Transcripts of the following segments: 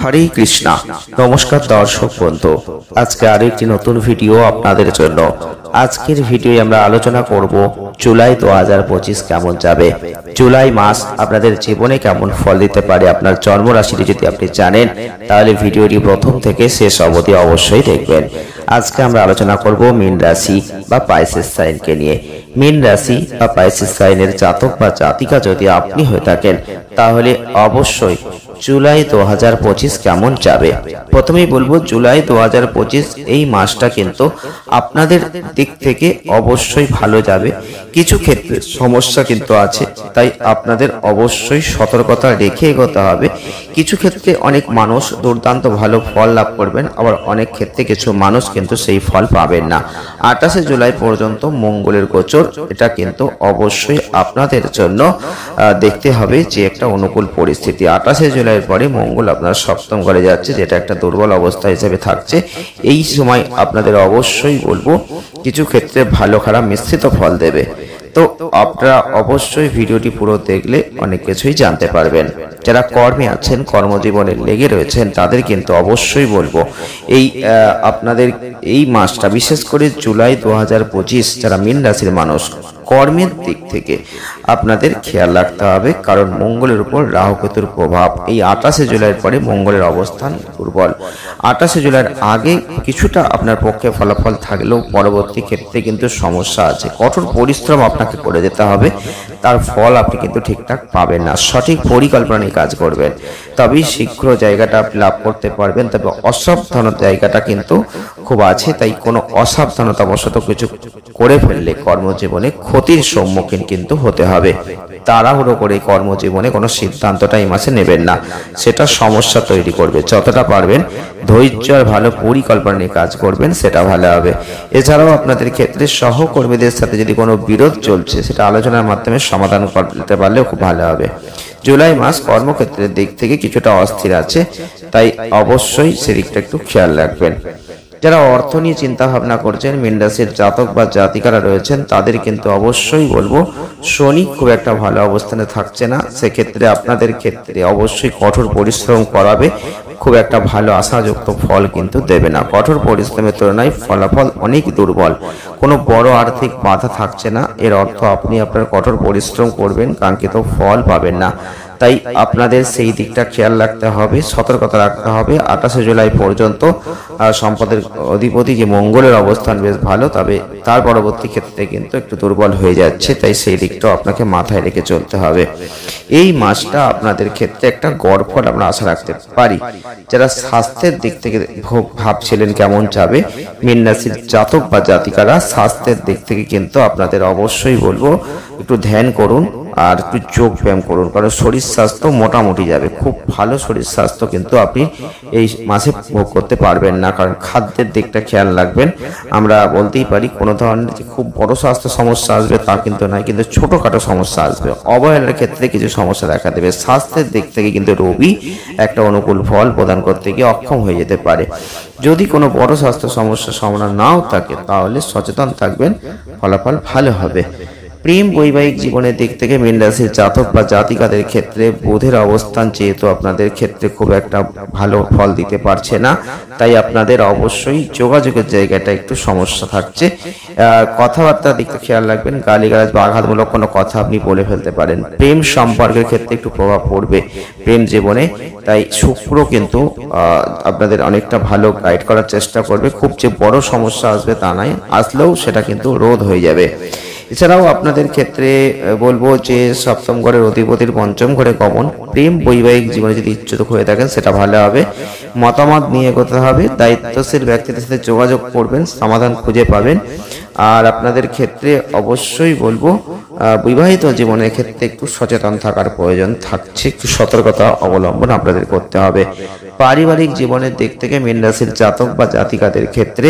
হরে কৃষ্ণা। নমস্কার দর্শক বন্ধু, আজকে আরো একটি নতুন ভিডিও আপনাদের জন্য। আজকের ভিডিও আমরা আলোচনা করব জুলাই 2025 কেমন যাবে। জুলাই মাস আপনাদের জীবনে কেমন ফল দিতে পারে। আপনার জন্ম রাশিটি যদি আপনি জানেন তাহলে ভিডিওটি প্রথম থেকে শেষ অবধি অবশ্যই দেখবেন। আজকে আমরা আলোচনা করব মীন রাশি বা পাইসেস সাইনকে নিয়ে। মীন রাশি বা পাইসেস সাইনের জাতক বা জাতিকা যদি আপনি হয়ে থাকেন তাহলে অবশ্যই জুলাই 2025 কেমন যাবে। প্রথমেই বলবো জুলাই 2025 এই মাসটা কিন্তু আপনাদের দিক থেকে অবশ্যই ভালো যাবে। কিছু ক্ষেত্রে সমস্যা কিন্তু আছে, তাই আপনাদের অবশ্যই সতর্কতা রেখে এগোতে হবে। কিছু ক্ষেত্রে অনেক মানুষ দুর্দান্ত ভালো ফল লাভ করবেন, আবার অনেক ক্ষেত্রে কিছু মানুষ কিন্তু সেই ফল পাবেন না। 28শে জুলাই পর্যন্ত মঙ্গলের গোচর, এটা কিন্তু অবশ্যই আপনাদের জন্য দেখতে হবে যে একটা অনুকূল পরিস্থিতি। 28শে জুলাইয়ের পরে মঙ্গল আপনার সপ্তম ঘরে যাচ্ছে, যেটা একটা দুর্বল অবস্থা হিসেবে থাকছে। এই সময় আপনাদের অবশ্যই বলবো কিছু ক্ষেত্রে ভালো খারাপ মিশ্রিত ফল দেবে। তো আপনারা অবশ্যই ভিডিওটি পুরো দেখলে অনেক কিছুই জানতে পারবেন। যারা কর্মে আছেন, কর্মজীবনে লেগে রয়েছেন, তাদের কিন্তু অবশ্যই বলবো এই আপনাদের এই মাসটা, বিশেষ করে জুলাই 2025 যারা মীন রাশির মানুষ, কর্মের দিক থেকে আপনাদের খেয়াল রাখতে হবে, কারণ মঙ্গলের উপর রাহু কেতুর প্রভাব। এই 28শে জুলাইয়ের পরে মঙ্গলের অবস্থান দুর্বল। 28শে জুলাইয়ের আগে কিছুটা আপনার পক্ষে ফলাফল থাকলেও পরবর্তী ক্ষেত্রে কিন্তু সমস্যা আছে। কঠোর পরিশ্রম আপনাকে করে যেতে হবে, তার ফল আপনি কিন্তু ঠিকঠাক পাবেন না। সঠিক পরিকল্পনা নিয়ে কাজ করবেন, তবেই শীঘ্র জায়গাটা আপনি লাভ করতে পারবেন। তবে অসাবধানতার জায়গাটা কিন্তু খুব আছে, তাই কোনো অসাবধানতাবশত কিছু করে ফেললে কর্মজীবনে ক্ষতির সম্মুখীন কিন্তু হতে হবে। তাড়াহুড়ো করে কর্মজীবনে কোনো সিদ্ধান্তটা এই মাসে নেবেন না, সেটা সমস্যা তৈরি করবে। যতটা পারবেন ধৈর্য আর ভালো পরিকল্পনা নিয়ে কাজ করবেন, সেটা ভালো হবে। এছাড়াও আপনাদের ক্ষেত্রে সহকর্মীদের সাথে যদি কোনো বিরোধ চলছে, সেটা আলোচনার মাধ্যমে সমাধান করতে পারলেও খুব ভালো হবে। জুলাই মাস কর্মক্ষেত্রের দিক থেকে কিছুটা অস্থির আছে, তাই অবশ্যই সেদিকটা একটু খেয়াল রাখবেন। যারা অর্থ নিয়ে চিন্তা ভাবনা করছেন, মীন রাশির জাতক বা জাতিকারা রয়েছেন, তাদের কিন্তু অবশ্যই বলবো শনি খুব একটা ভালো অবস্থানে থাকছে না। সেক্ষেত্রে আপনাদের ক্ষেত্রে অবশ্যই কঠোর পরিশ্রম করাবে, খুব একটা ভালো আশাযুক্ত ফল কিন্তু দেবে না। কঠোর পরিশ্রমের তুলনায় ফলাফল অনেক দুর্বল। কোনো বড় আর্থিক বাধা থাকছে না, এর অর্থ আপনি আপনার কঠোর পরিশ্রম করবেন, কাঙ্ক্ষিত ফল পাবেন না। তাই আপনাদের সেই দিকটা খেয়াল রাখতে হবে, সতর্কতা রাখতে হবে। 28শে জুলাই পর্যন্ত সম্পদের অধিপতি যে মঙ্গলের অবস্থান বেশ ভালো, তবে তার পরবর্তী ক্ষেত্রে কিন্তু একটু দুর্বল হয়ে যাচ্ছে, তাই সেই দিকটাও আপনাকে মাথায় রেখে চলতে হবে। এই মাসটা আপনাদের ক্ষেত্রে একটা গড় ফল আমরা আশা রাখতে পারি। যারা স্বাস্থ্যের দিক থেকে ভাবছিলেন কেমন যাবে, মীন রাশির জাতক বা জাতিকারা স্বাস্থ্যের দিক থেকে কিন্তু আপনাদের অবশ্যই বলবো একটু ধ্যান করুন আর একটু যোগ ব্যায়াম করুন, কারণ শরীর স্বাস্থ্য মোটামুটি যাবে। খুব ভালো শরীর স্বাস্থ্য কিন্তু আপনি এই মাসে ভোগ করতে পারবেন না, কারণ খাদ্যের দিকটা খেয়াল রাখবেন। আমরা বলতেই পারি কোনো ধরনের যে খুব বড় স্বাস্থ্য সমস্যা আসবে তা কিন্তু নয়, কিন্তু ছোটখাটো সমস্যা আসবে। অবহেলার ক্ষেত্রে কিছু সমস্যা দেখা দেবে। স্বাস্থ্যের দিক থেকে কিন্তু রবি একটা অনুকূল ফল প্রদান করতে গিয়ে অক্ষম হয়ে যেতে পারে। যদি কোনো বড় স্বাস্থ্য সমস্যার সম্ভাবনা নাও থাকে তাহলে সচেতন থাকবেন, ফলাফল ভালো হবে। প্রেম বৈবাহিক জীবনের দিক থেকে মীন রাশির জাতক বা জাতিকাদের ক্ষেত্রে বুধের অবস্থান যেহেতু আপনাদের ক্ষেত্রে খুব একটা ভালো ফল দিতে পারছে না, তাই আপনাদের অবশ্যই যোগাযোগের জায়গাটা একটু সমস্যা থাকছে। কথাবার্তার দিকটা খেয়াল রাখবেন, গালিগালাজ বা আঘাতমূলক কোনো কথা আপনি বলে ফেলতে পারেন। প্রেম সম্পর্কের ক্ষেত্রে একটু প্রভাব পড়বে প্রেম জীবনে, তাই শুক্র কিন্তু আপনাদের অনেকটা ভালো গাইড করার চেষ্টা করবে। খুব যে বড় সমস্যা আসবে তা নয়, আসলেও সেটা কিন্তু রোধ হয়ে যাবে। এছাড়াও আপনাদের ক্ষেত্রে বলবো যে সপ্তম ঘরের অধিপতির পঞ্চম ঘরে গমন, প্রেম বৈবাহিক জীবনে যদি ইচ্ছুক হয়ে থাকেন সেটা ভালো হবে। মতামত নিয়ে এগোতে হবে, দায়িত্বশীল ব্যক্তিদের সাথে যোগাযোগ করবেন, সমাধান খুঁজে পাবেন। আর আপনাদের ক্ষেত্রে অবশ্যই বলবো বিবাহিত জীবনের ক্ষেত্রে একটু সচেতন থাকার প্রয়োজন থাকছে, একটু সতর্কতা অবলম্বন আপনাদের করতে হবে। পারিবারিক জীবনের দিক থেকে মীন রাশির জাতক বা জাতিকাদের ক্ষেত্রে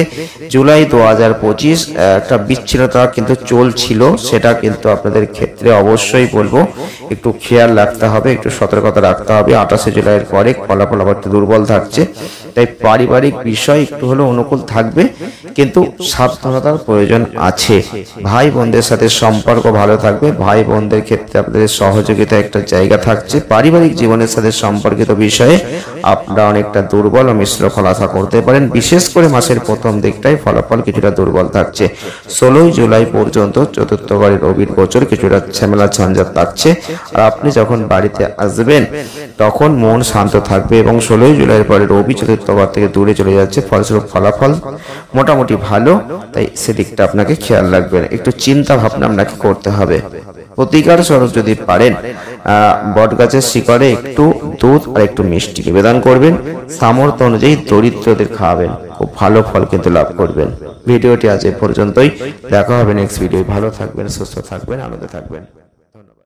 জুলাই 2025 একটা বিচ্ছিন্নতা কিন্তু চলছিল, সেটা কিন্তু আপনাদের ক্ষেত্রে অবশ্যই বলবো একটু খেয়াল রাখতে হবে, একটু সতর্কতা রাখতে হবে। 28শে জুলাইয়ের পরে ফলাফল আবার একটু দুর্বল থাকছে, তাই পারিবারিক বিষয় একটু হলেও অনুকূল থাকবে, কিন্তু সাবধানতার প্রয়োজন আছে। ভাই বোনদের সাথে সম্পর্ক ভালো থাকবে, ভাই বোনদের ক্ষেত্রে আপনাদের সহযোগিতা একটা জায়গা থাকছে। পারিবারিক জীবনের সাথে সম্পর্কিত বিষয়ে আপনারা অনেকটা দুর্বল ও মিশ্র ফল আশা করতে পারেন। বিশেষ করে মাসের প্রথম দিকটাই ফলাফল কিছুটা দুর্বল থাকছে। 16 জুলাই পর্যন্ত চতুর্থ ঘরে রবির গোচর, কিছুটা ঝামেলা ঝঞ্ঝাট থাকছে। আর আপনি যখন বাড়িতে আসবেন তখন মন শান্ত থাকবে এবং 16 জুলাইয়ের পরে রবি চতুর্থ ঘর থেকে দূরে চলে যাচ্ছে, ফলস্বরূপ ফলাফল মোটামুটি ভালো। তাই সেদিকটা আপনাকে খেয়াল রাখবেন, একটু চিন্তা ভাবনা আপনাকে করতে হবে। প্রতিকার স্বরূপ যদি পারেন বট গাছের শিকড়ে একটু দুধ আর একটু মিষ্টি নিবেদন করবেন, সামর্থ্য অনুযায়ী দরিদ্রদের খাওয়াবেন, খুব ভালো ফল কিন্তু লাভ করবেন। ভিডিওটি আজ এ পর্যন্তই, দেখা হবে নেক্সট ভিডিও। ভালো থাকবেন, সুস্থ থাকবেন, আনন্দে থাকবেন।